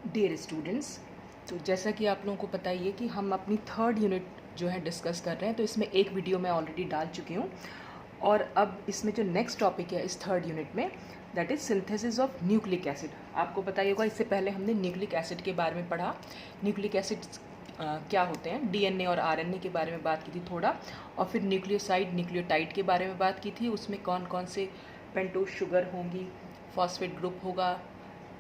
Dear students, तो जैसा कि आप लोगों को पता ही है कि हम अपनी थर्ड यूनिट जो है डिस्कस कर रहे हैं। तो इसमें एक वीडियो मैं ऑलरेडी डाल चुकी हूँ और अब इसमें जो नेक्स्ट टॉपिक है इस थर्ड यूनिट में, that is synthesis of nucleic acid. आपको पता ही होगा, इससे पहले हमने न्यूक्लिक एसिड के बारे में पढ़ा। न्यूक्लिक एसिड क्या होते हैं, डीएनए और आरएनए के बारे में बात की थी थोड़ा, और फिर न्यूक्लियोसाइड न्यूक्लियोटाइड के बारे में बात की थी। उसमें कौन कौन से पेंटोज शुगर होंगी, फॉस्फेट ग्रुप होगा।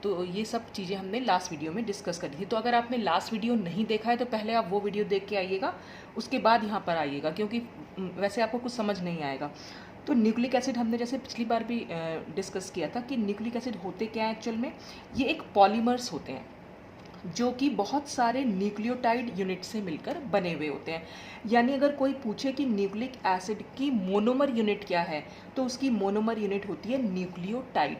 तो ये सब चीज़ें हमने लास्ट वीडियो में डिस्कस करी थी। तो अगर आपने लास्ट वीडियो नहीं देखा है तो पहले आप वो वीडियो देख के आइएगा, उसके बाद यहाँ पर आइएगा, क्योंकि वैसे आपको कुछ समझ नहीं आएगा। तो न्यूक्लिक एसिड हमने जैसे पिछली बार भी डिस्कस किया था कि न्यूक्लिक एसिड होते क्या हैं एक्चुअल में। ये एक पॉलीमर्स होते हैं जो कि बहुत सारे न्यूक्लियोटाइड यूनिट से मिलकर बने हुए होते हैं। यानी अगर कोई पूछे कि न्यूक्लिक एसिड की मोनोमर यूनिट क्या है, तो उसकी मोनोमर यूनिट होती है न्यूक्लियोटाइड।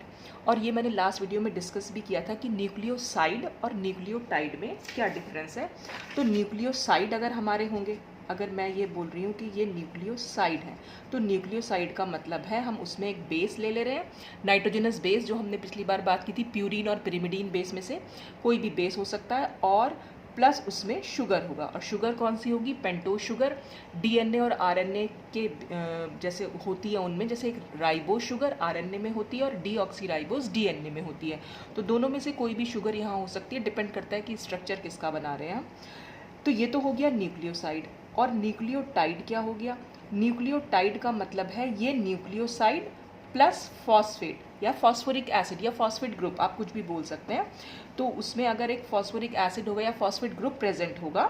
और ये मैंने लास्ट वीडियो में डिस्कस भी किया था कि न्यूक्लियोसाइड और न्यूक्लियोटाइड में क्या डिफरेंस है। तो न्यूक्लियोसाइड अगर हमारे होंगे, अगर मैं ये बोल रही हूँ कि ये न्यूक्लियोसाइड है, तो न्यूक्लियोसाइड का मतलब है हम उसमें एक बेस ले ले रहे हैं, नाइट्रोजनस बेस, जो हमने पिछली बार बात की थी, प्यूरीन और पिरिमिडीन बेस में से कोई भी बेस हो सकता है, और प्लस उसमें शुगर होगा। और शुगर कौन सी होगी, पेंटोज शुगर। डीएनए और आरएनए के जैसे होती है उनमें, जैसे एक राइबोज शुगर आरएनए में होती है और डीऑक्सीराइबोज डीएनए में होती है। तो दोनों में से कोई भी शुगर यहाँ हो सकती है, डिपेंड करता है कि स्ट्रक्चर किसका बना रहे हैं हम। तो ये तो हो गया न्यूक्लियोसाइड। और न्यूक्लियोटाइड क्या हो गया, न्यूक्लियोटाइड का मतलब है ये न्यूक्लियोसाइड प्लस फॉस्फेट या फॉस्फोरिक एसिड या फॉस्फेट ग्रुप, आप कुछ भी बोल सकते हैं। तो उसमें अगर एक फॉस्फोरिक एसिड होगा या फॉस्फेट ग्रुप प्रेजेंट होगा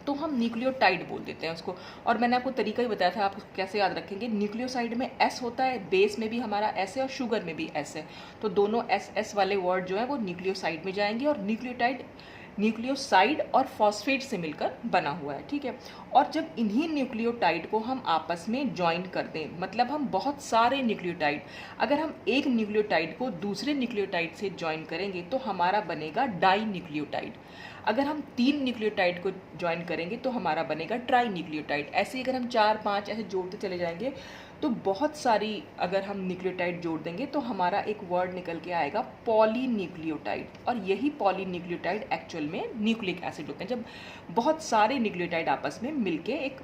तो हम न्यूक्लियोटाइड बोल देते हैं उसको। और मैंने आपको तरीका ही बताया था, आप कैसे याद रखेंगे। न्यूक्लियोसाइड में एस होता है, बेस में भी हमारा एस है और शुगर में भी एस है, तो दोनों एस एस वाले वर्ड जो है वो न्यूक्लियोसाइड में जाएंगे। और न्यूक्लियोटाइड न्यूक्लियोसाइड और फॉस्फेट से मिलकर बना हुआ है, ठीक है। और जब इन्हीं न्यूक्लियोटाइड को हम आपस में ज्वाइन कर दें, मतलब हम बहुत सारे न्यूक्लियोटाइड, अगर हम एक न्यूक्लियोटाइड को दूसरे न्यूक्लियोटाइड से ज्वाइन करेंगे तो हमारा बनेगा डाई न्यूक्लियोटाइड। अगर हम 3 न्यूक्लियोटाइड को ज्वाइन करेंगे तो हमारा बनेगा ट्राई न्यूक्लियोटाइड। ऐसे ही अगर हम 4 5 ऐसे जोड़ते चले जाएंगे तो बहुत सारी अगर हम न्यूक्लियोटाइड जोड़ देंगे तो हमारा एक वर्ड निकल के आएगा पॉलीन्यूक्लियोटाइड। और यही पॉलीन्यूक्लियोटाइड एक्चुअल में न्यूक्लिक एसिड होते हैं, जब बहुत सारे न्यूक्लियोटाइड आपस में मिलके एक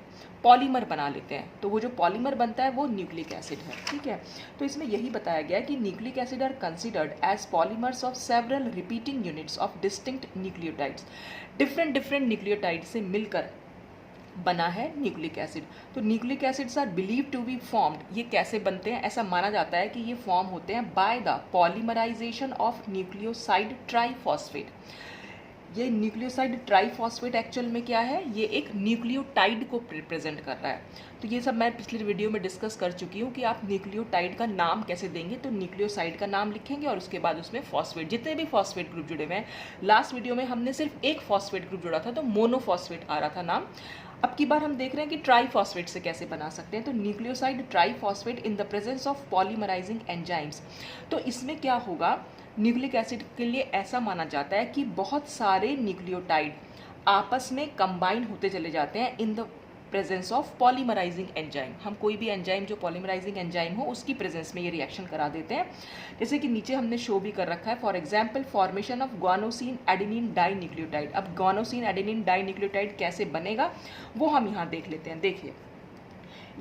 पॉलीमर बना लेते हैं, तो वो जो पॉलीमर बनता है वो न्यूक्लिक एसिड है, ठीक है। तो इसमें यही बताया गया है कि nucleic acid are considered as polymers of several repeating units of distinct nucleotides. Different different nucleotide से मिलकर बना है न्यूक्लिक एसिड। तो nucleic acids are believe to be formed, ये कैसे बनते हैं, ऐसा माना जाता है कि ये फॉर्म होते हैं by the polymerization of nucleoside triphosphate. ये न्यूक्लियोसाइड ट्राइफॉस्फेट एक्चुअल में क्या है, ये एक न्यूक्लियोटाइड को रिप्रेजेंट कर रहा है। तो ये सब मैं पिछले वीडियो में डिस्कस कर चुकी हूँ कि आप न्यूक्लियोटाइड का नाम कैसे देंगे। तो न्यूक्लियोसाइड का नाम लिखेंगे और उसके बाद उसमें फॉस्फेट, जितने भी फॉस्फेट ग्रुप जुड़े हुए हैं। लास्ट वीडियो में हमने सिर्फ एक फॉस्फेट ग्रुप जुड़ा था तो मोनोफॉस्फेट आ रहा था नाम। अब की बार हम देख रहे हैं कि ट्राइफॉस्फेट से कैसे बना सकते हैं। तो nucleoside triphosphate in the presence of polymerising enzymes. तो इसमें क्या होगा, न्यूक्लिक एसिड के लिए ऐसा माना जाता है कि बहुत सारे न्यूक्लियोटाइड आपस में कंबाइन होते चले जाते हैं in the presence of polymerising enzyme. हम कोई भी एंजाइम जो पॉलीमराइजिंग एंजाइम हो उसकी प्रेजेंस में ये रिएक्शन करा देते हैं। जैसे कि नीचे हमने शो भी कर रखा है, for example formation of guanosine adenine di nucleotide. अब ग्वानोसिन एडेनिन डाई न्यूक्लियोटाइड कैसे बनेगा वो हम यहाँ देख लेते हैं। देखिए,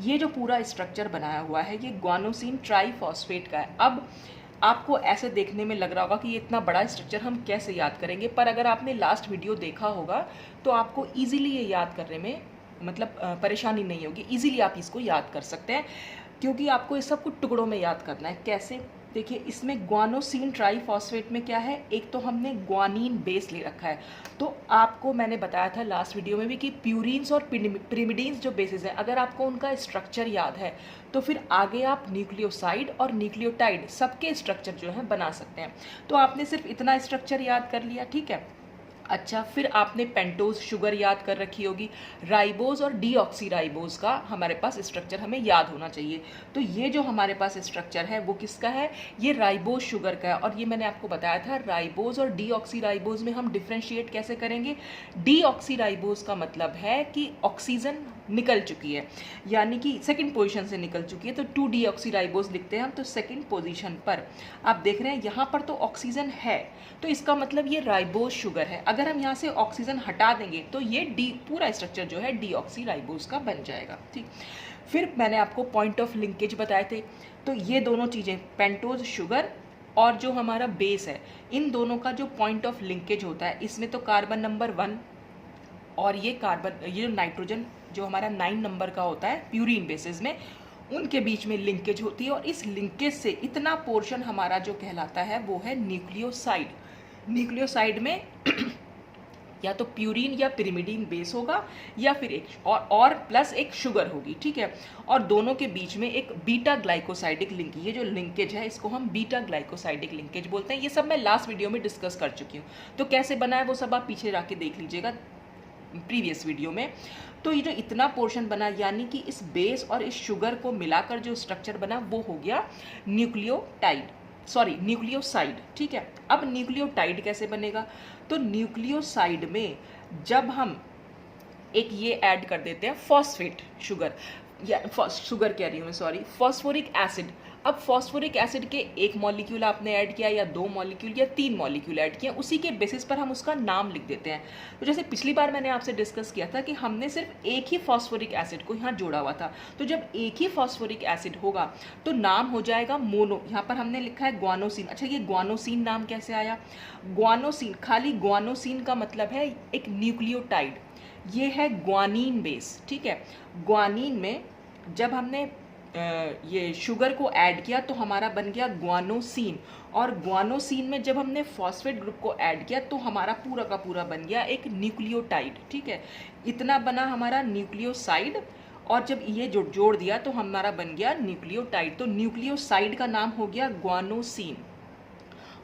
ये जो पूरा स्ट्रक्चर बनाया हुआ है ये ग्वानोसिन ट्राइफॉस्फेट का है। अब आपको ऐसे देखने में लग रहा होगा कि ये इतना बड़ा स्ट्रक्चर हम कैसे याद करेंगे, पर अगर आपने लास्ट वीडियो देखा होगा तो आपको इजीली ये याद करने में मतलब परेशानी नहीं होगी, इजीली आप इसको याद कर सकते हैं, क्योंकि आपको इस सब कुछ टुकड़ों में याद करना है। कैसे, देखिए, इसमें ग्वानोसिन ट्राइफॉस्फेट में क्या है, एक तो हमने ग्वानीन बेस ले रखा है। तो आपको मैंने बताया था लास्ट वीडियो में भी कि प्यूरीन्स और पिरिमिडीन्स जो बेसिस हैं, अगर आपको उनका स्ट्रक्चर याद है तो फिर आगे आप न्यूक्लियोसाइड और न्यूक्लियोटाइड सबके स्ट्रक्चर जो है बना सकते हैं। तो आपने सिर्फ इतना स्ट्रक्चर याद कर लिया, ठीक है। अच्छा, फिर आपने पेंटोज शुगर याद कर रखी होगी। राइबोज और डीऑक्सीराइबोज का हमारे पास स्ट्रक्चर हमें याद होना चाहिए। तो ये जो हमारे पास स्ट्रक्चर है वो किसका है? ये राइबोज शुगर का है। और ये मैंने आपको बताया था राइबोज और डीऑक्सीराइबोज में हम डिफ्रेंशिएट कैसे करेंगे। डीऑक्सीराइबोज का मतलब है कि ऑक्सीजन निकल चुकी है, यानी कि सेकंड पोजीशन से निकल चुकी है, तो 2-डीऑक्सीराइबोज लिखते हैं हम। तो सेकंड पोजीशन पर आप देख रहे हैं यहाँ पर तो ऑक्सीजन है, तो इसका मतलब ये राइबोज शुगर है। अगर हम यहाँ से ऑक्सीजन हटा देंगे तो ये पूरा स्ट्रक्चर जो है डीऑक्सीराइबोज का बन जाएगा। ठीक, फिर मैंने आपको पॉइंट ऑफ लिंकेज बताए थे। तो ये दोनों चीज़ें पेंटोज शुगर और जो हमारा बेस है, इन दोनों का जो पॉइंट ऑफ लिंकेज होता है, इसमें तो कार्बन नंबर 1 और ये जो नाइट्रोजन जो हमारा 9 नंबर का होता है प्यूरीन बेसिस में, उनके बीच में लिंकेज होती है। और इस लिंकेज से इतना पोर्शन हमारा जो कहलाता है वो है न्यूक्लियोसाइड। न्यूक्लियोसाइड में या तो प्यूरीन या पिरिमिडीन बेस होगा या फिर एक और प्लस एक शुगर होगी। ठीक है, और दोनों के बीच में एक बीटा ग्लाइकोसाइडिक लिंक, ये जो लिंकेज है इसको हम बीटा ग्लाइकोसाइडिक लिंकेज बोलते हैं। ये सब मैं लास्ट वीडियो में डिस्कस कर चुकी हूँ, तो कैसे बना है वो सब आप पीछे जाके देख लीजिएगा प्रीवियस वीडियो में। तो ये जो इतना पोर्शन बना, यानी कि इस बेस और इस शुगर को मिलाकर जो स्ट्रक्चर बना वो हो गया न्यूक्लियोसाइड। ठीक है, अब न्यूक्लियोटाइड कैसे बनेगा? तो न्यूक्लियोसाइड में जब हम एक ये ऐड कर देते हैं फॉस्फेट शुगर, या शुगर कह रही हूँ मैं, सॉरी, फॉस्फोरिक एसिड। अब फॉस्फोरिक एसिड के एक मॉलिक्यूल आपने ऐड किया या 2 मॉलिक्यूल या 3 मॉलिक्यूल ऐड किया, उसी के बेसिस पर हम उसका नाम लिख देते हैं। तो जैसे पिछली बार मैंने आपसे डिस्कस किया था कि हमने सिर्फ एक ही फॉस्फोरिक एसिड को यहाँ जोड़ा हुआ था, तो जब एक ही फॉस्फोरिक एसिड होगा तो नाम हो जाएगा मोनो। यहाँ पर हमने लिखा है ग्वानोसिन। अच्छा, ये ग्वानोसिन नाम कैसे आया? ग्वानोसिन, खाली ग्वानोसिन का मतलब है एक न्यूक्लियोटाइड, ये है ग्वानीन बेस। ठीक है, ग्वानीन में जब हमने ये शुगर को ऐड किया तो हमारा बन गया ग्वानोसिन, और ग्वानोसिन में जब हमने फॉस्फेट ग्रुप को ऐड किया तो हमारा पूरा का पूरा बन गया एक न्यूक्लियोटाइड। ठीक है, इतना बना हमारा न्यूक्लियोसाइड, और जब ये जोड़ दिया तो हमारा बन गया न्यूक्लियोटाइड। तो न्यूक्लियोसाइड का नाम हो गया ग्वानोसिन।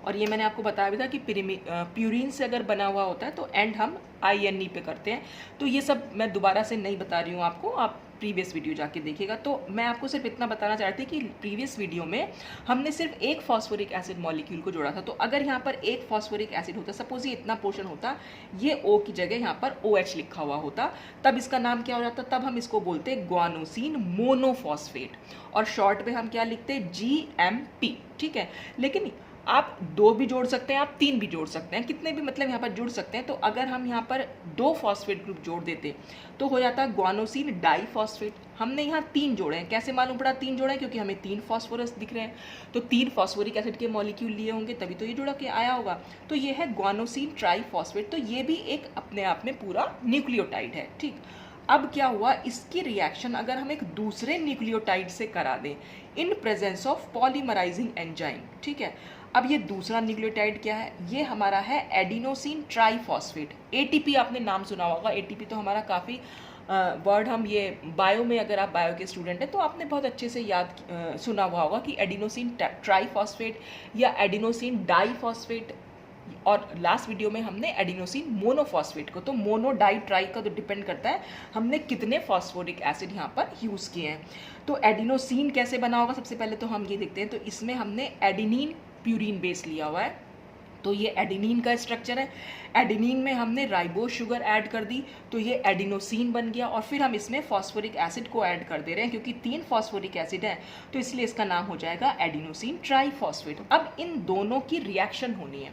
और ये मैंने आपको बताया भी था कि प्यूरीन से अगर बना हुआ होता है तो एंड हम INE पे करते हैं। तो ये सब मैं दोबारा से नहीं बता रही हूँ आपको, आप प्रीवियस वीडियो जाके देखिएगा। तो मैं आपको सिर्फ इतना बताना चाहती थी कि प्रीवियस वीडियो में हमने सिर्फ एक फॉस्फोरिक एसिड मॉलिक्यूल को जोड़ा था। तो अगर यहाँ पर एक फॉस्फोरिक एसिड होता, सपोज ये इतना पोर्शन होता, ये O की जगह यहाँ पर OH लिखा हुआ होता, तब इसका नाम क्या हो जाता? तब हम इसको बोलते ग्वानोसिन मोनोफॉस्फेट, और शॉर्ट में हम क्या लिखते? GMP। ठीक है, लेकिन आप 2 भी जोड़ सकते हैं, आप 3 भी जोड़ सकते हैं, कितने भी मतलब यहाँ पर जुड़ सकते हैं। तो अगर हम यहाँ पर 2 फॉस्फेट ग्रुप जोड़ देते तो हो जाता ग्वानोसिन डाइफॉस्फेट। हमने यहाँ 3 जोड़े हैं, कैसे मालूम पड़ा 3 जोड़े हैं? क्योंकि हमें 3 फॉस्फोरस दिख रहे हैं, तो 3 फॉस्फोरिक एसिड के मॉलिक्यूल लिए होंगे तभी तो ये जुड़ा के आया होगा। तो ये है ग्वानोसिन ट्राइफॉस्फेट। तो ये भी एक अपने आप में पूरा न्यूक्लियोटाइड है। ठीक, अब क्या हुआ, इसकी रिएक्शन अगर हम एक दूसरे न्यूक्लियोटाइड से करा दें in presence of polymerising enzyme. ठीक है, अब ये दूसरा न्यूक्लियोटाइड क्या है? ये हमारा है एडिनोसिन ट्राइफॉस्फेट। ATP आपने नाम सुना होगा। ATP तो हमारा काफ़ी वर्ड, हम ये बायो में, अगर आप बायो के स्टूडेंट हैं तो आपने बहुत अच्छे से सुना हुआ होगा कि एडिनोसिन ट्राइफॉस्फेट या एडिनोसिन डाइफॉस्फेट, और लास्ट वीडियो में हमने एडिनोसिन मोनोफॉस्फेट को, तो मोनो डाई ट्राई का तो डिपेंड करता है हमने कितने फॉस्फोरिक एसिड यहाँ पर यूज़ किए हैं। तो एडिनोसिन कैसे बना होगा? सबसे पहले तो हम ये देखते हैं। तो इसमें हमने एडिनिन प्यूरीन बेस लिया हुआ है, तो ये एडिनिन का स्ट्रक्चर है। एडिनिन में हमने राइबोज शुगर ऐड कर दी तो ये एडिनोसिन बन गया, और फिर हम इसमें फॉस्फोरिक एसिड को ऐड कर दे रहे हैं क्योंकि 3 फॉस्फोरिक एसिड हैं, तो इसलिए इसका नाम हो जाएगा एडिनोसिन ट्राइफॉस्फेट। अब इन दोनों की रिएक्शन होनी है,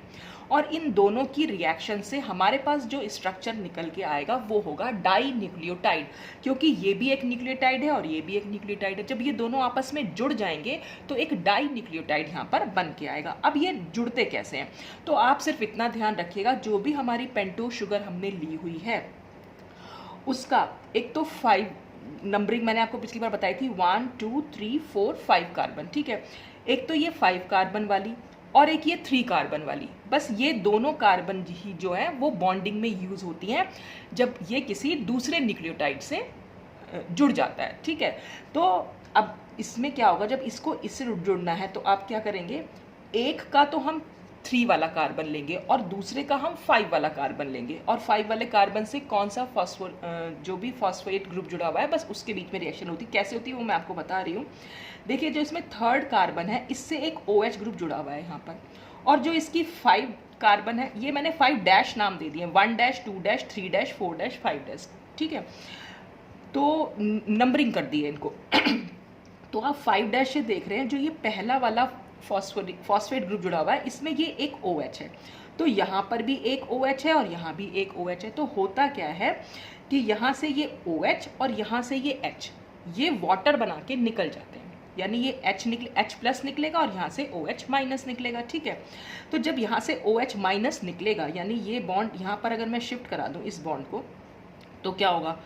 और इन दोनों की रिएक्शन से हमारे पास जो स्ट्रक्चर निकल के आएगा वो होगा डाई न्यूक्लियोटाइड, क्योंकि ये भी एक न्यूक्लियोटाइड है और ये भी एक न्यूक्लियोटाइड है। जब ये दोनों आपस में जुड़ जाएंगे तो एक डाई न्यूक्लियोटाइड यहाँ पर बन के आएगा। अब ये जुड़ते कैसे हैं? तो आप सिर्फ इतना ध्यान रखिएगा, जो भी हमारी पेंटोज शुगर हमने ली हुई है उसका एक तो 5 नंबरिंग मैंने आपको पिछली बार बताई थी, 1 2 3 4 5 कार्बन। ठीक है, एक तो ये 5 कार्बन वाली और एक ये 3 कार्बन वाली। बस ये दोनों कार्बन ही जो है वो बॉन्डिंग में यूज होती हैं जब ये किसी दूसरे न्यूक्लियोटाइड से जुड़ जाता है। ठीक है, तो अब इसमें क्या होगा, जब इसको इससे जुड़ना है तो आप क्या करेंगे, एक का तो हम 3 वाला कार्बन लेंगे और दूसरे का हम 5 वाला कार्बन लेंगे, और 5 वाले कार्बन से कौन सा जो भी फॉस्फेट ग्रुप जुड़ा हुआ है बस उसके बीच में रिएक्शन होती है। कैसे होती है वो मैं आपको बता रही हूँ। देखिए जो इसमें 3rd कार्बन है इससे एक OH ग्रुप जुड़ा हुआ है यहाँ पर, और जो इसकी 5 कार्बन है ये मैंने 5 डैश नाम दे दिए, 1 dash 2 dash 3 dash 4 dash 5 dash, ठीक है, तो नंबरिंग कर दिए इनको। तो आप 5 डैश से देख रहे हैं जो ये पहला वाला फॉस्फेट ग्रुप जुड़ा हुआ है इसमें ये एक OH है, तो यहाँ पर भी एक OH है और यहाँ भी एक OH है। तो होता क्या है कि यहाँ से ये OH और यहाँ से ये H ये वाटर बना के निकल जाते हैं, यानी ये H प्लस निकलेगा और यहाँ से OH माइनस निकलेगा, ठीक है। तो जब यहाँ से OH माइनस निकलेगा यानी ये बॉन्ड यहाँ पर अगर मैं शिफ्ट करा दूँ इस बॉन्ड को, तो क्या होगा,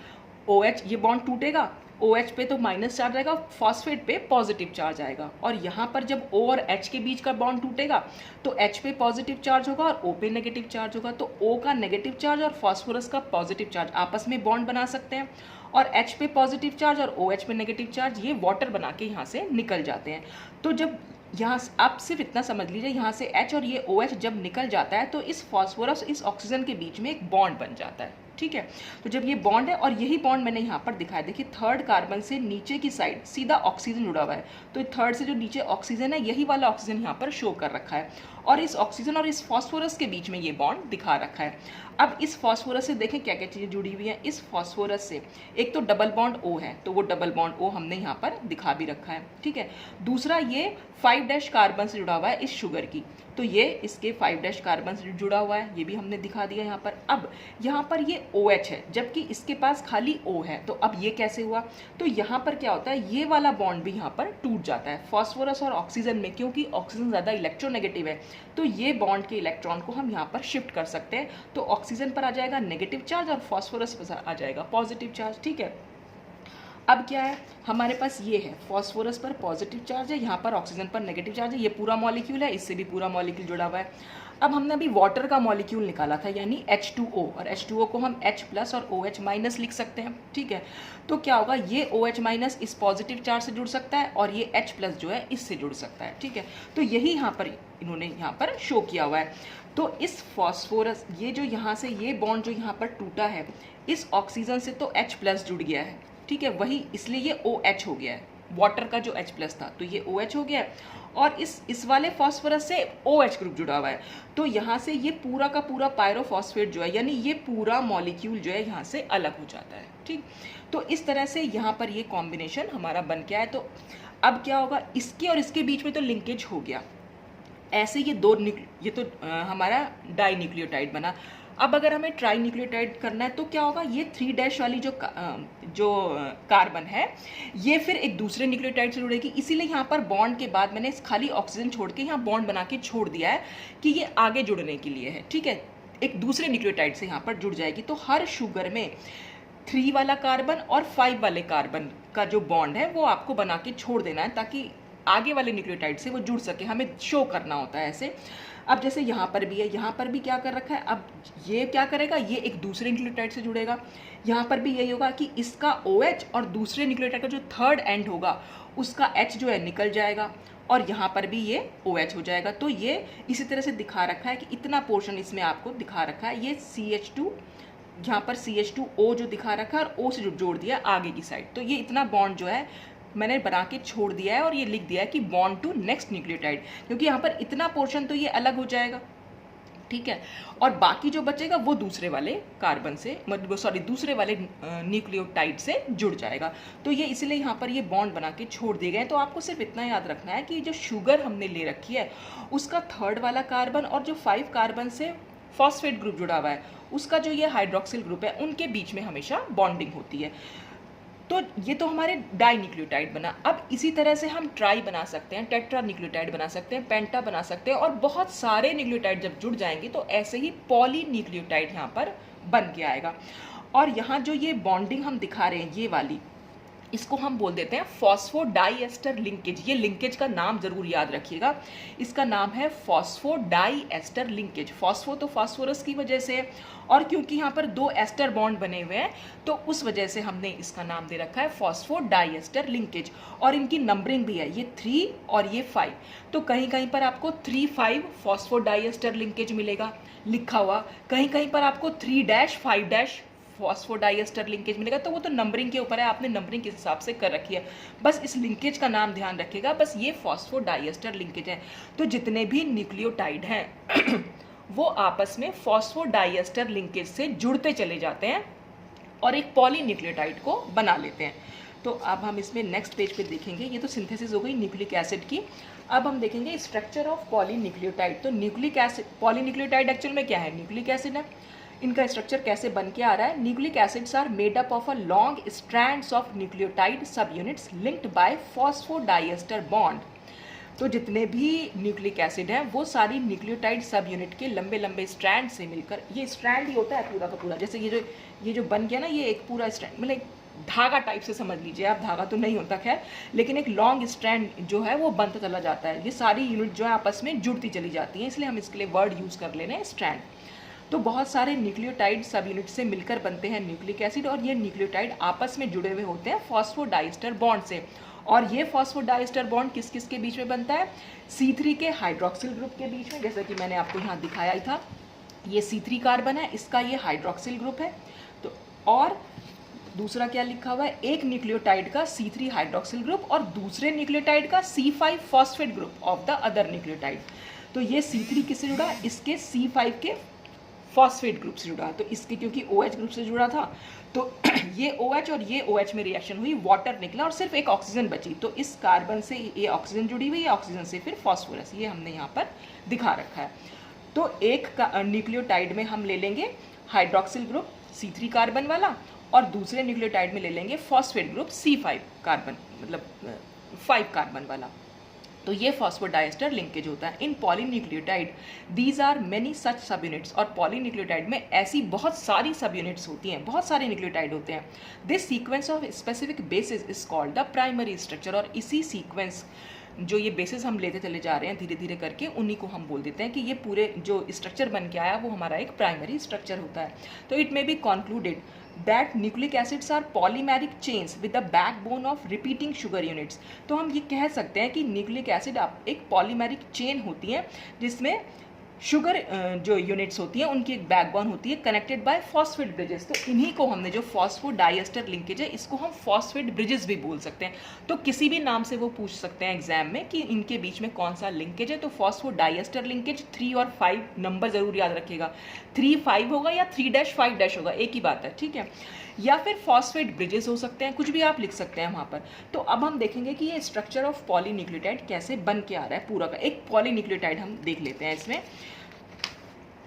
OH ये बॉन्ड टूटेगा, OH पे तो माइनस चार्ज आएगा, फॉस्फेट पे पॉजिटिव चार्ज आएगा, और यहाँ पर जब O और H के बीच का बॉन्ड टूटेगा तो H पे पॉजिटिव चार्ज होगा और O पे नेगेटिव चार्ज होगा। तो O का नेगेटिव चार्ज और फास्फोरस का पॉजिटिव चार्ज आपस में बॉन्ड बना सकते हैं, और H पे पॉजिटिव चार्ज और OH पे नेगेटिव चार्ज ये वाटर बना के यहाँ से निकल जाते हैं। तो जब यहाँ आप सिर्फ इतना समझ लीजिए, यहाँ से H और ये OH जब निकल जाता है तो इस फास्फोरस इस ऑक्सीजन के बीच में एक बॉन्ड बन जाता है, ठीक है। तो जब ये बॉन्ड है, और यही बॉन्ड मैंने यहाँ पर दिखाया, देखिए 3rd कार्बन से नीचे की साइड सीधा ऑक्सीजन जुड़ा हुआ है, तो 3rd से जो नीचे ऑक्सीजन है यही वाला ऑक्सीजन यहाँ पर शो कर रखा है, और इस ऑक्सीजन और इस फास्फोरस के बीच में ये बॉन्ड दिखा रखा है। अब इस फास्फोरस से देखें क्या क्या चीज़ें जुड़ी हुई हैं। इस फास्फोरस से एक तो डबल बॉन्ड O है, तो वो डबल बॉन्ड O हमने यहाँ पर दिखा भी रखा है, ठीक है। दूसरा ये 5 डैश कार्बन से जुड़ा हुआ है इस शुगर की, तो ये इसके 5 डैश कार्बन से जुड़ा हुआ है, ये भी हमने दिखा दिया यहाँ पर। अब यहाँ पर ये OH है जबकि इसके पास खाली O है, तो अब ये कैसे हुआ, तो यहाँ पर क्या होता है, ये वाला बॉन्ड भी यहाँ पर टूट जाता है फॉस्फोरस और ऑक्सीजन में, क्योंकि ऑक्सीजन ज़्यादा इलेक्ट्रोनेगेटिव है, तो ये बॉन्ड के इलेक्ट्रॉन को हम यहाँ पर शिफ्ट कर सकते हैं। तो ऑक्सीजन पर आ जाएगा नेगेटिव चार्ज और फॉस्फोरस पर आ जाएगा पॉजिटिव चार्ज, ठीक है। अब क्या है हमारे पास, ये है फॉस्फोरस पर पॉजिटिव चार्ज है, यहाँ पर ऑक्सीजन पर नेगेटिव चार्ज है, ये पूरा मॉलिक्यूल है, इससे भी पूरा मॉलिक्यूल जुड़ा हुआ है। अब हमने अभी वाटर का मॉलिक्यूल निकाला था यानी H2O, और H2O को हम H प्लस और OH माइनस लिख सकते हैं, ठीक है। तो क्या होगा, ये OH माइनस इस पॉजिटिव चार्ज से जुड़ सकता है और ये H प्लस जो है इससे जुड़ सकता है, ठीक है। तो यही यहाँ पर इन्होंने यहाँ पर शो किया हुआ है। तो इस फॉस्फोरस ये जो यहाँ से ये बॉन्ड जो यहाँ पर टूटा है इस ऑक्सीजन से तो H प्लस जुड़ गया है, ठीक है, वही इसलिए ये OH हो गया है, वाटर का जो H प्लस था तो ये OH हो गया है, और इस वाले फॉस्फोरस से OH ग्रुप जुड़ा हुआ है, तो यहाँ से ये पूरा का पूरा पायरोफॉस्फेट जो है यानी ये पूरा मॉलिक्यूल जो है यहाँ से अलग हो जाता है, ठीक। तो इस तरह से यहाँ पर ये कॉम्बिनेशन हमारा बन के आया। तो अब क्या होगा, इसके और इसके बीच में तो लिंकेज हो गया, ऐसे ये ये तो हमारा डाई न्यूक्लियोटाइड बना। अब अगर हमें ट्राई न्यूक्लियोटाइड करना है तो क्या होगा, ये 3 डैश वाली जो कार्बन है ये फिर एक दूसरे न्यूक्लियोटाइड से जुड़ेगी, इसीलिए यहाँ पर बॉन्ड के बाद मैंने खाली ऑक्सीजन छोड़ के यहाँ बॉन्ड बना के छोड़ दिया है कि ये आगे जुड़ने के लिए है, ठीक है, एक दूसरे न्यूक्लियोटाइड से यहाँ पर जुड़ जाएगी। तो हर शुगर में 3 वाला कार्बन और 5 वाले कार्बन का जो बॉन्ड है वो आपको बना के छोड़ देना है ताकि आगे वाले न्यूक्लियोटाइड से वो जुड़ सके, हमें शो करना होता है ऐसे। अब जैसे यहाँ पर भी है, यहाँ पर भी क्या कर रखा है, अब ये क्या करेगा, ये एक दूसरे न्यूक्लियोटाइड से जुड़ेगा, यहाँ पर भी यही होगा कि इसका OH और दूसरे न्यूक्लियोटाइड का जो 3rd एंड होगा उसका H जो है निकल जाएगा, और यहाँ पर भी ये OH हो जाएगा। तो ये इसी तरह से दिखा रखा है कि इतना पोर्शन इसमें आपको दिखा रखा है, ये CH2 यहाँ पर CH2O जो दिखा रखा है और O से जोड़ दिया आगे की साइड, तो ये इतना बॉन्ड जो है मैंने बना के छोड़ दिया है और ये लिख दिया है कि बॉन्ड टू नेक्स्ट न्यूक्लियोटाइड, क्योंकि यहाँ पर इतना पोर्शन तो ये अलग हो जाएगा, ठीक है, और बाकी जो बचेगा वो दूसरे वाले कार्बन से दूसरे वाले न्यूक्लियोटाइड से जुड़ जाएगा। तो ये इसलिए यहाँ पर ये बॉन्ड बना के छोड़ दिए गए। तो आपको सिर्फ इतना याद रखना है कि जो शुगर हमने ले रखी है उसका 3rd वाला कार्बन और जो 5 कार्बन से फॉस्फेट ग्रुप जुड़ा हुआ है उसका जो ये हाइड्रोक्सिल ग्रुप है उनके बीच में हमेशा बॉन्डिंग होती है। तो ये तो हमारे डाई न्यूक्लियोटाइड बना। अब इसी तरह से हम ट्राई बना सकते हैं, टेट्रा न्यूक्लियोटाइड बना सकते हैं, पेंटा बना सकते हैं, और बहुत सारे न्यूक्लियोटाइड जब जुड़ जाएंगे तो ऐसे ही पॉली न्यूक्लियोटाइड यहाँ पर बन के आएगा। और यहाँ जो ये बॉन्डिंग हम दिखा रहे हैं ये वाली, इसको हम बोल देते हैं फॉस्फोडाइएस्टर लिंकेज। ये लिंकेज का नाम जरूर याद रखिएगा, इसका नाम है फॉस्फोडाइएस्टर लिंकेज। फॉस्फो तो फास्फोरस की वजह से, और क्योंकि यहाँ पर 2 एस्टर बॉन्ड बने हुए हैं तो उस वजह से हमने इसका नाम दे रखा है फॉस्फोडाइएस्टर लिंकेज। और इनकी नंबरिंग भी है, ये 3 और ये 5। तो कहीं कहीं पर आपको 3,5 फॉस्फोडाइएस्टर लिंकेज मिलेगा लिखा हुआ, कहीं कहीं पर आपको 3-5- फॉस्फोडाइएस्टर लिंकेज मिलेगा। तो वो तो नंबरिंग के ऊपर है, आपने नंबरिंग किस हिसाब से कर रखी है, बस इस लिंकेज का नाम ध्यान रखिएगा, बस ये फॉस्फोडाइएस्टर लिंकेज है। तो जितने भी न्यूक्लियोटाइड हैं वो आपस में फॉस्फोडाइएस्टर लिंकेज से जुड़ते चले जाते हैं और एक पॉलीन्यूक्लियोटाइड को बना लेते हैं। तो अब हम इसमें नेक्स्ट पेज पे देखेंगे, ये तो सिंथेसिस हो गई न्यूक्लिक एसिड की। अब हम देखेंगे स्ट्रक्चर ऑफ पॉलीन्यूक्लियोटाइड। तो न्यूक्लिक एसिड, पॉलीन्यूक्लियोटाइड एक्चुअल में क्या है, न्यूक्लिक एसिड है। इनका स्ट्रक्चर कैसे बन के आ रहा है, nucleic acids are made up of a long strands of nucleotide subunits linked by phosphodiester bond. तो जितने भी न्यूक्लिक एसिड हैं वो सारी न्यूक्लियोटाइड सब यूनिट के लंबे लंबे स्ट्रैंड से मिलकर, ये स्ट्रैंड ही होता है पूरा का पूरा, जैसे ये जो बन गया ना, ये एक पूरा स्ट्रैंड, मतलब धागा टाइप से समझ लीजिए आप, धागा तो नहीं होता खैर, लेकिन एक लॉन्ग स्ट्रैंड जो है वो बनता चला जाता है। ये सारी यूनिट जो है आपस में जुड़ती चली जाती हैं, इसलिए हम इसके लिए वर्ड यूज़ कर ले रहे हैं स्ट्रैंड। तो बहुत सारे न्यूक्लियोटाइड सब यूनिट से मिलकर बनते हैं न्यूक्लिक एसिड, और ये न्यूक्लियोटाइड आपस में जुड़े हुए होते हैं फॉस्फोडाइएस्टर बॉन्ड से। और ये फॉस्फोडाइएस्टर बॉन्ड किस किस के बीच में बनता है, C3 के हाइड्रोक्सिल ग्रुप के बीच में, जैसा कि मैंने आपको यहाँ दिखाया ही था। ये C3 कार्बन है, इसका ये हाइड्रोक्सिल ग्रुप है। तो और दूसरा क्या लिखा हुआ है, एक न्यूक्लियोटाइड का C3 हाइड्रोक्सिल ग्रुप और दूसरे न्यूक्लियोटाइड का C5 phosphate group of the other nucleotide. तो ये C3 किससे जुड़ा, इसके C5 के फॉस्फेट ग्रुप से जुड़ा, तो इसके क्योंकि OH ग्रुप से जुड़ा था तो ये OH और ये OH में रिएक्शन हुई, वाटर निकला और सिर्फ एक ऑक्सीजन बची। तो इस कार्बन से ये ऑक्सीजन जुड़ी हुई है, ऑक्सीजन से फिर फॉस्फोरस, ये हमने यहाँ पर दिखा रखा है। तो एक न्यूक्लियोटाइड में हम ले लेंगे हाइड्रोक्सिल ग्रुप C3 कार्बन वाला, और दूसरे न्यूक्लियोटाइड में ले लेंगे फॉस्फेट ग्रुप C5 कार्बन, मतलब 5 कार्बन वाला। तो ये फॉस्फोडाइएस्टर लिंकेज होता है। In polynucleotide these are many such subunits, और पॉलीन्यूक्लियोटाइड में ऐसी बहुत सारी सब यूनिट्स होती हैं, बहुत सारे न्यूक्लियोटाइड होते हैं। This sequence of specific basis is called the primary structure, और इसी सीक्वेंस जो ये बेसिस हम लेते चले जा रहे हैं धीरे धीरे करके, उन्हीं को हम बोल देते हैं कि ये पूरे जो स्ट्रक्चर बन के आया वो हमारा एक प्राइमरी स्ट्रक्चर होता है। तो it may be concluded that nucleic acids are polymeric chains with the backbone of repeating sugar units। तो हम ये कह सकते हैं कि न्यूक्लिक एसिड एक पॉलीमेरिक चेन होती है जिसमें शुगर जो यूनिट्स होती हैं उनकी एक बैकबोन होती है कनेक्टेड बाय फॉस्फेट ब्रिजेस। तो इन्हीं को हमने जो फॉस्फोडाइएस्टर लिंकेज है इसको हम फॉस्फेट ब्रिजेस भी बोल सकते हैं। तो किसी भी नाम से वो पूछ सकते हैं एग्जाम में कि इनके बीच में कौन सा लिंकेज है। तो फॉस्फोडाइएस्टर लिंकेज 3 और 5 नंबर जरूर याद रखिएगा, 3-5 होगा या 3-5- होगा, एक ही बात है, ठीक है। या फिर फॉस्फेट ब्रिजेस हो सकते हैं, कुछ भी आप लिख सकते हैं वहाँ पर। तो अब हम देखेंगे कि ये स्ट्रक्चर ऑफ पॉलीन्यूक्लियोटाइड कैसे बन के आ रहा है पूरा का। एक पॉलीन्यूक्लियोटाइड हम देख लेते हैं इसमें।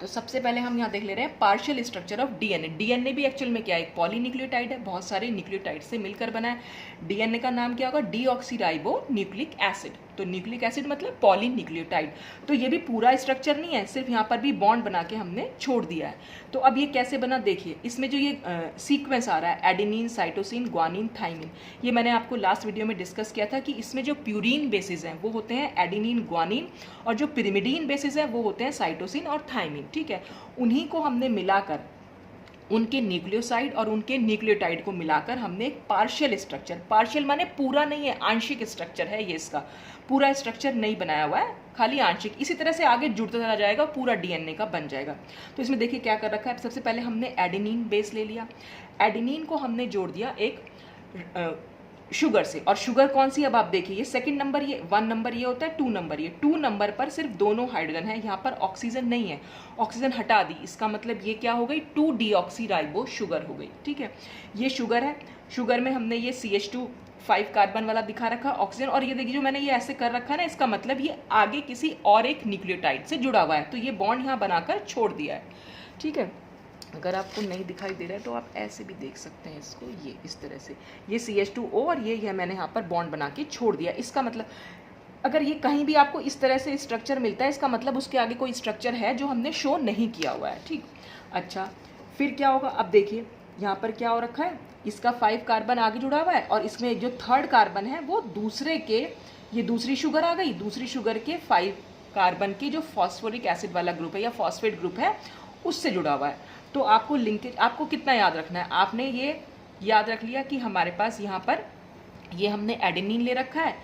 तो सबसे पहले हम यहाँ देख ले रहे हैं partial structure of DNA. DNA भी एक्चुअल में क्या है, एक पॉलीन्यूक्लियोटाइड है, बहुत सारे न्यूक्लियोटाइड से मिलकर बना है। डीएनए का नाम क्या होगा, डीऑक्सीराइबो न्यूक्लिक एसिड। तो न्यूक्लिक एसिड मतलब पॉलीन्यूक्लियोटाइड। तो ये भी पूरा स्ट्रक्चर नहीं है, सिर्फ यहाँ पर भी बॉन्ड बना के हमने छोड़ दिया है। तो अब ये कैसे बना देखिए, इसमें जो ये सीक्वेंस आ रहा है एडेनिन, साइटोसिन, ग्वानिन, थाइमिन, ये मैंने आपको लास्ट वीडियो में डिस्कस किया था कि इसमें जो प्यूरिन बेसिस हैं वो होते हैं एडेनिन, ग्वानिन, और जो पिरिमिडीन बेसिस हैं वो होते हैं साइटोसिन और थाइमिन, ठीक है। उन्हीं को हमने मिलाकर, उनके न्यूक्लियोसाइड और उनके न्यूक्लियोटाइड को मिलाकर हमने एक पार्शियल स्ट्रक्चर, पार्शियल माने पूरा नहीं है, आंशिक स्ट्रक्चर है ये, इसका पूरा स्ट्रक्चर नहीं बनाया हुआ है, खाली आंशिक। इसी तरह से आगे जुड़ता चला जाएगा, पूरा डीएनए का बन जाएगा। तो इसमें देखिए क्या कर रखा है, सबसे पहले हमने एडेनिन बेस ले लिया, एडेनिन को हमने जोड़ दिया एक शुगर से, और शुगर कौन सी, अब आप देखिए ये सेकंड नंबर, ये 1 नंबर ये होता है, 2 नंबर ये, 2 नंबर पर सिर्फ दोनों हाइड्रोजन है, यहाँ पर ऑक्सीजन नहीं है, ऑक्सीजन हटा दी, इसका मतलब ये क्या हो गई, 2-डीऑक्सीराइबो शुगर हो गई, ठीक है। ये शुगर है, शुगर में हमने ये CH2 5 कार्बन वाला दिखा रखा ऑक्सीजन, और ये देखिए जो मैंने ये ऐसे कर रखा है ना, इसका मतलब ये आगे किसी और एक न्यूक्लियोटाइड से जुड़ा हुआ है, तो ये बॉन्ड यहाँ बनाकर छोड़ दिया है, ठीक है। अगर आपको नहीं दिखाई दे रहा है तो आप ऐसे भी देख सकते हैं इसको, ये इस तरह से, ये CH2O और ये मैंने यहाँ पर बॉन्ड बना के छोड़ दिया। इसका मतलब अगर ये कहीं भी आपको इस तरह से स्ट्रक्चर मिलता है, इसका मतलब उसके आगे कोई स्ट्रक्चर है जो हमने शो नहीं किया हुआ है, ठीक। अच्छा, फिर क्या होगा, अब देखिए यहाँ पर क्या हो रखा है, इसका 5 कार्बन आगे जुड़ा हुआ है और इसमें जो थर्ड कार्बन है वो दूसरे के, ये दूसरी शुगर आ गई, दूसरी शुगर के 5 कार्बन की जो फॉस्फोरिक एसिड वाला ग्रुप है या फॉस्फेट ग्रुप है उससे जुड़ा हुआ है। तो आपको लिंकेज, आपको कितना याद रखना है, आपने ये याद रख लिया कि हमारे पास यहाँ पर ये हमने एडेनिन ले रखा है,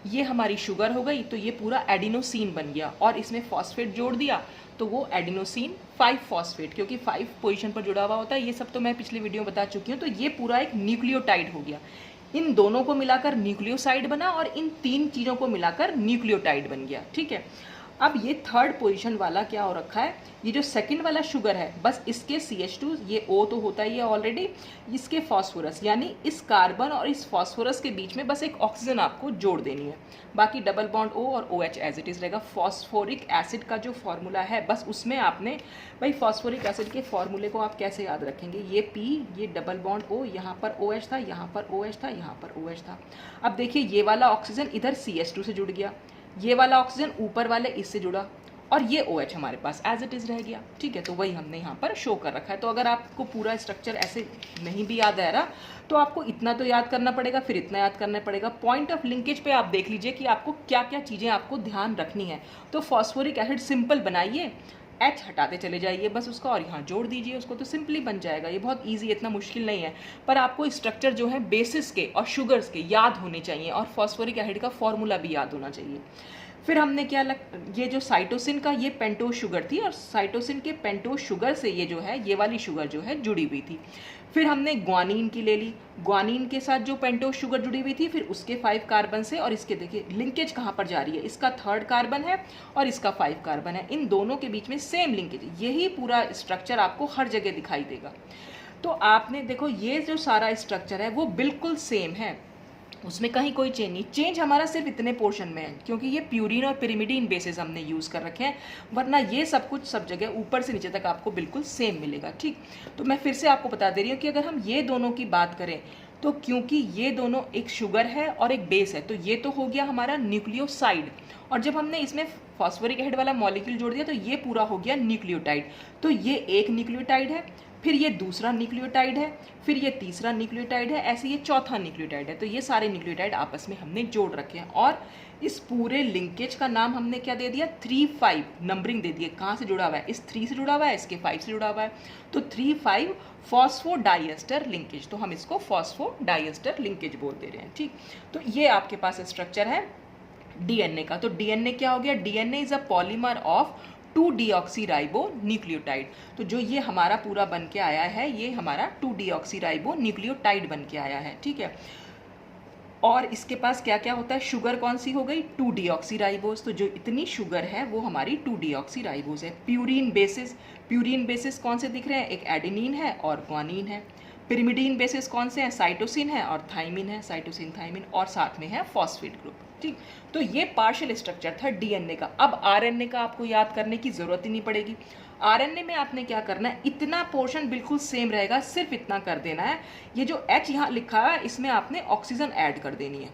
ये हमारी शुगर हो गई, तो ये पूरा एडिनोसिन बन गया और इसमें फॉस्फेट जोड़ दिया तो वो एडिनोसिन 5 फॉस्फेट, क्योंकि 5 पोजीशन पर जुड़ा हुआ होता है, ये सब तो मैं पिछले वीडियो में बता चुकी हूँ। तो ये पूरा एक न्यूक्लियोटाइड हो गया, इन दोनों को मिलाकर न्यूक्लियोसाइड बना और इन 3 चीज़ों को मिलाकर न्यूक्लियोटाइड बन गया। ठीक है, अब ये थर्ड पोजीशन वाला क्या हो रखा है, ये जो सेकंड वाला शुगर है बस इसके CH2, ये O तो होता ही है ऑलरेडी, इसके फॉस्फोरस यानी इस कार्बन और इस फॉस्फोरस के बीच में बस एक ऑक्सीजन आपको जोड़ देनी है, बाकी डबल बॉन्ड O और OH एज इट इज़ रहेगा। फॉस्फोरिक एसिड का जो फॉर्मूला है बस उसमें आपने, भाई फॉस्फोरिक एसिड के फॉर्मूले को आप कैसे याद रखेंगे, ये P, ये डबल बॉन्ड O, यहाँ पर OH था, यहाँ पर OH था, यहाँ पर OH था। अब देखिए ये वाला ऑक्सीजन इधर CH2 से जुड़ गया, ये वाला ऑक्सीजन ऊपर वाले इससे जुड़ा और ये OH हमारे पास एज इट इज़ रह गया। ठीक है, तो वही हमने यहाँ पर शो कर रखा है। तो अगर आपको पूरा स्ट्रक्चर ऐसे नहीं भी याद आ रहा तो आपको इतना तो याद करना पड़ेगा, फिर इतना याद करना पड़ेगा। पॉइंट ऑफ लिंकेज पे आप देख लीजिए कि आपको क्या क्या चीज़ें आपको ध्यान रखनी है। तो फॉस्फोरिक एसिड सिंपल बनाइए, H हटाते चले जाइए बस उसका और यहाँ जोड़ दीजिए उसको, तो सिंपली बन जाएगा। ये बहुत ईजी है, इतना मुश्किल नहीं है, पर आपको स्ट्रक्चर जो है बेसिस के और शुगर्स के याद होने चाहिए और फॉस्फोरिक एसिड का फॉर्मूला भी याद होना चाहिए। फिर हमने क्या ये जो साइटोसिन का ये पेंटोज शुगर थी और साइटोसिन के पेंटोज शुगर से ये जो है, ये वाली शुगर जो है जुड़ी हुई थी। फिर हमने ग्वानिन की ले ली, ग्वानिन के साथ जो पेंटोज शुगर जुड़ी हुई थी, फिर उसके 5 कार्बन से, और इसके देखिए लिंकेज कहाँ पर जा रही है, इसका 3rd कार्बन है और इसका 5 कार्बन है, इन दोनों के बीच में सेम लिंकेज। यही पूरा स्ट्रक्चर आपको हर जगह दिखाई देगा। तो आपने देखो ये जो सारा स्ट्रक्चर है वो बिल्कुल सेम है, उसमें कहीं कोई चेंज नहीं। चेंज हमारा सिर्फ इतने पोर्शन में है क्योंकि ये प्यूरिन और पिरिमिडीन बेसिस हमने यूज़ कर रखे हैं, वरना ये सब कुछ सब जगह ऊपर से नीचे तक आपको बिल्कुल सेम मिलेगा। ठीक, तो मैं फिर से आपको बता दे रही हूँ कि अगर हम ये दोनों की बात करें तो क्योंकि ये दोनों एक शुगर है और एक बेस है, तो ये तो हो गया हमारा न्यूक्लियोसाइड, और जब हमने इसमें फॉस्फोरिक एसिड वाला मॉलिक्यूल जोड़ दिया तो ये पूरा हो गया न्यूक्लियोटाइड। तो ये एक न्यूक्लियोटाइड है, फिर ये दूसरा न्यूक्लियोटाइड है, फिर ये तीसरा न्यूक्लियोटाइड है, ऐसे ये चौथा न्यूक्लियोटाइड है। तो ये सारे न्यूक्लियोटाइड आपस में हमने जोड़ रखे हैं और इस पूरे लिंकेज का नाम हमने क्या दे दिया, 3-5 नंबरिंग दे दी है। कहाँ से जुड़ा हुआ है, इस 3 से जुड़ा हुआ है, इसके 5 से जुड़ा हुआ है, तो 3-5 फॉस्फोडाइएस्टर लिंकेज, तो हम इसको फॉस्फोडाइएस्टर लिंकेज बोल दे रहे हैं। ठीक, तो ये आपके पास स्ट्रक्चर है डीएनए का। तो डीएनए क्या हो गया, DNA is a polymer of 2-डीऑक्सीराइबो न्यूक्लियोटाइड। तो जो ये हमारा पूरा बन के आया है, ये हमारा 2-डीऑक्सीराइबो न्यूक्लियोटाइड बन के आया है। ठीक है, और इसके पास क्या क्या होता है, शुगर कौन सी हो गई, 2-डीऑक्सीराइबोज। तो जो इतनी शुगर है वो हमारी 2-डीऑक्सीराइबोज है। प्यूरिन बेसिस कौन से दिख रहे हैं, एक एडेनिन है और ग्वानिन है। पिरिमिडीन बेसिस कौन से हैं, साइटोसिन है और थाइमिन है, साइटोसिन थाइमिन, और साथ में है फॉस्फेट ग्रुप। ठीक, तो ये पार्शियल स्ट्रक्चर था डीएनए का। अब आरएनए का आपको याद करने की जरूरत ही नहीं पड़ेगी। आरएनए में आपने क्या करना है, इतना पोर्शन बिल्कुल सेम रहेगा, सिर्फ इतना कर देना है, ये जो H यहाँ लिखा है इसमें आपने ऑक्सीजन ऐड कर देनी है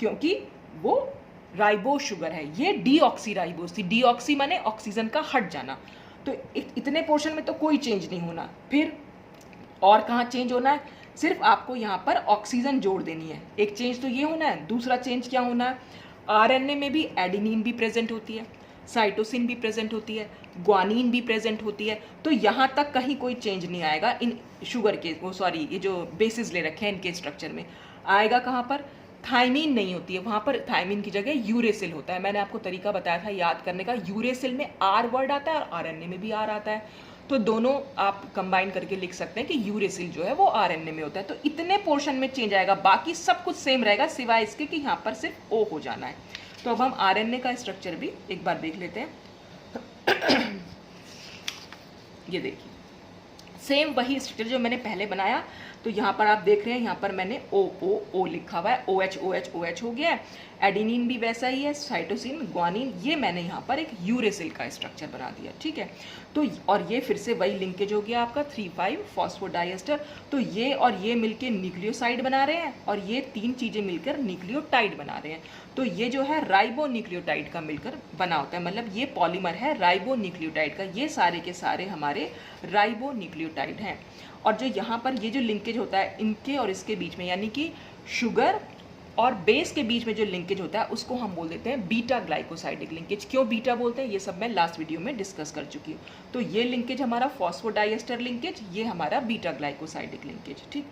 क्योंकि वो राइबोज शुगर है, ये डीऑक्सीराइबोज थी। डीऑक्सी माने ऑक्सीजन का हट जाना, तो इतने पोर्शन में तो कोई चेंज नहीं होना। फिर और कहाँ चेंज होना है, सिर्फ आपको यहाँ पर ऑक्सीजन जोड़ देनी है। एक चेंज तो ये होना है, दूसरा चेंज क्या होना है, आरएनए में भी एडेनिन भी प्रेजेंट होती है, साइटोसिन भी प्रेजेंट होती है, ग्वानिन भी प्रेजेंट होती है, तो यहाँ तक कहीं कोई चेंज नहीं आएगा इन शुगर के, ये जो बेसिस ले रखे हैं इनके स्ट्रक्चर में। आएगा कहाँ पर, थाइमिन नहीं होती है, वहाँ पर थाइमिन की जगह यूरेसिल होता है। मैंने आपको तरीका बताया था याद करने का, यूरेसिल में आर वर्ड आता है और आरएनए में भी आर आता है, तो दोनों आप कंबाइन करके लिख सकते हैं कि यूरेसिल जो है वो आरएनए में होता है। तो इतने पोर्शन में चेंज आएगा, बाकी सब कुछ सेम रहेगा सिवाय इसके कि यहाँ पर सिर्फ ओ हो जाना है। तो अब हम आरएनए का स्ट्रक्चर भी एक बार देख लेते हैं। ये देखिए सेम वही स्ट्रक्चर जो मैंने पहले बनाया तो यहाँ पर आप देख रहे हैं, यहाँ पर मैंने ओ लिखा हुआ है, OH हो गया है। एडिनिन भी वैसा ही है, साइटोसिन, ग्वानिन, ये मैंने यहाँ पर एक यूरेसिल का स्ट्रक्चर बना दिया, ठीक है। तो और ये फिर से वही लिंकेज हो गया आपका 3,5 फॉस्फोडाइएस्टर। तो ये और ये मिलके न्यूक्लियोसाइड बना रहे हैं और ये तीन चीज़ें मिलकर न्यूक्लियोटाइड बना रहे हैं। तो ये जो है राइबो न्यूक्लियोटाइड का मिलकर बना होता है, मतलब ये पॉलीमर है राइबो न्यूक्लियोटाइड का। ये सारे के सारे हमारे राइबो न्यूक्लियोटाइड हैं। और जो यहाँ पर ये जो लिंकेज होता है इनके और इसके बीच में, यानी कि शुगर और बेस के बीच में जो लिंकेज होता है उसको हम बोल देते हैं बीटा ग्लाइकोसाइडिक लिंकेज। क्यों बीटा बोलते हैं ये सब मैं लास्ट वीडियो में डिस्कस कर चुकी हूँ। तो ये लिंकेज हमारा फॉस्फोडाइएस्टर लिंकेज, ये हमारा बीटा ग्लाइकोसाइडिक लिंकेज, ठीक।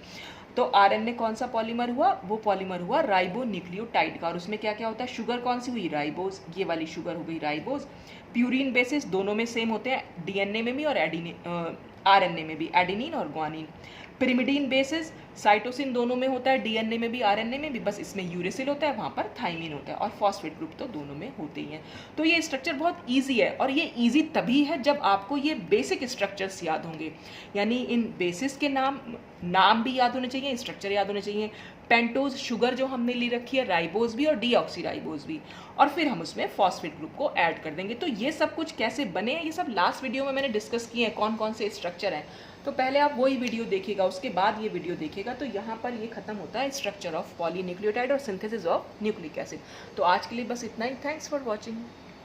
तो आरएनए कौन सा पॉलीमर हुआ, वो पॉलीमर हुआ राइबो न्यूक्लियोटाइड का। और उसमें क्या क्या होता है, शुगर कौन सी हुई, राइबोज, ये वाली शुगर हो गई राइबोज। प्यूरिन बेसिस दोनों में सेम होते हैं, डीएनए में भी और आरएनए में भी, एडेनिन और ग्वानिन। पिरिमिडीन बेसिस साइटोसिन दोनों में होता है, डीएनए में भी आरएनए में भी, बस इसमें यूरेसिल होता है, वहाँ पर थाइमिन होता है। और फॉस्फेट ग्रुप तो दोनों में होते ही हैं। तो ये स्ट्रक्चर बहुत ईजी है, और ये ईजी तभी है जब आपको ये बेसिक स्ट्रक्चर्स याद होंगे, यानी इन बेसिस के नाम भी याद होने चाहिए, स्ट्रक्चर याद होने चाहिए। पेंटोज शुगर जो हमने ली रखी है, राइबोज भी और डीऑक्सीराइबोज भी, और फिर हम उसमें फॉस्फेट ग्रुप को ऐड कर देंगे। तो ये सब कुछ कैसे बने हैं, ये सब लास्ट वीडियो में मैंने डिस्कस किए हैं, कौन कौन से स्ट्रक्चर हैं। तो पहले आप वही वीडियो देखिएगा, उसके बाद ये वीडियो देखिएगा। तो यहाँ पर ये खत्म होता है स्ट्रक्चर ऑफ पॉलीन्यूक्लियोटाइड और सिंथेसिस ऑफ न्यूक्लिक एसिड। तो आज के लिए बस इतना ही। Thanks for watching.